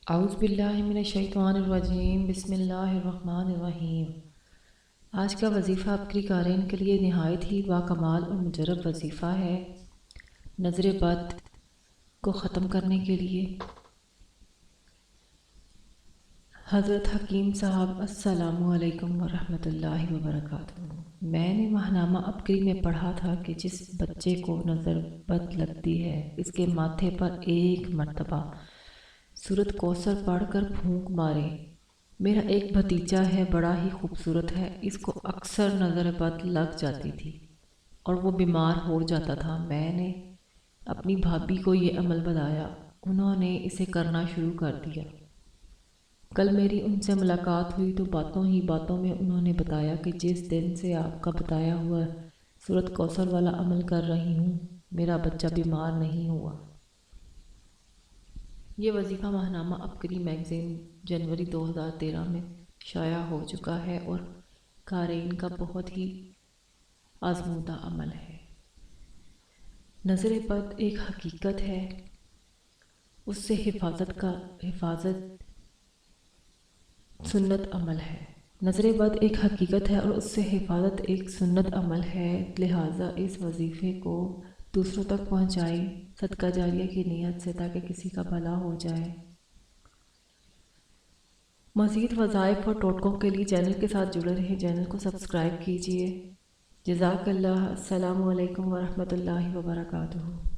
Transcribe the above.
اعوذ باللہ من الشیطان الرجیم، بسم اللہ الرحمن الرحیم۔ آج کا وظیفہ عبقری قارئین کے لیے نہایت ہی باکمال اور مجرب وظیفہ ہے۔ نظر بد کو ختم کرنے کے لیے حضرت حکیم صاحب السلام علیکم ورحمۃ اللہ وبرکاتہ۔ میں نے ماہنامہ عبقری میں پڑھا تھا کہ جس بچے کو نظر بد لگتی ہے اس کے ماتھے پر ایک مرتبہ سورۃ کوثر پڑھ کر پھونک مارے۔ میرا ایک بھتیجا ہے، بڑا ہی خوبصورت ہے، اس کو اکثر نظر بد لگ جاتی تھی اور وہ بیمار ہو جاتا تھا۔ میں نے اپنی بھابھی کو یہ عمل بتایا، انہوں نے اسے کرنا شروع کر دیا۔ کل میری ان سے ملاقات ہوئی تو باتوں ہی باتوں میں انہوں نے بتایا کہ جس دن سے آپ کا بتایا ہوا سورۃ کوثر والا عمل کر رہی ہوں میرا بچہ بیمار نہیں ہوا۔ یہ وظیفہ ماہنامہ عبقری میگزین جنوری 2013 میں شائع ہو چکا ہے اور قارئین کا بہت ہی آزمودہ عمل ہے۔ نظر بد ایک حقیقت ہے، اس سے حفاظت سنت عمل ہے۔ نظر بد ایک حقیقت ہے اور اس سے حفاظت ایک سنت عمل ہے، لہٰذا اس وظیفے کو دوسروں تک پہنچائیں صدقہ جاریہ کی نیت سے تاکہ کسی کا بھلا ہو جائے۔ مزید وظائف اور ٹوٹکوں کے لیے چینل کے ساتھ جڑے رہیں، چینل کو سبسکرائب کیجیے۔ جزاک اللہ۔ السلام علیکم ورحمۃ اللہ وبرکاتہ۔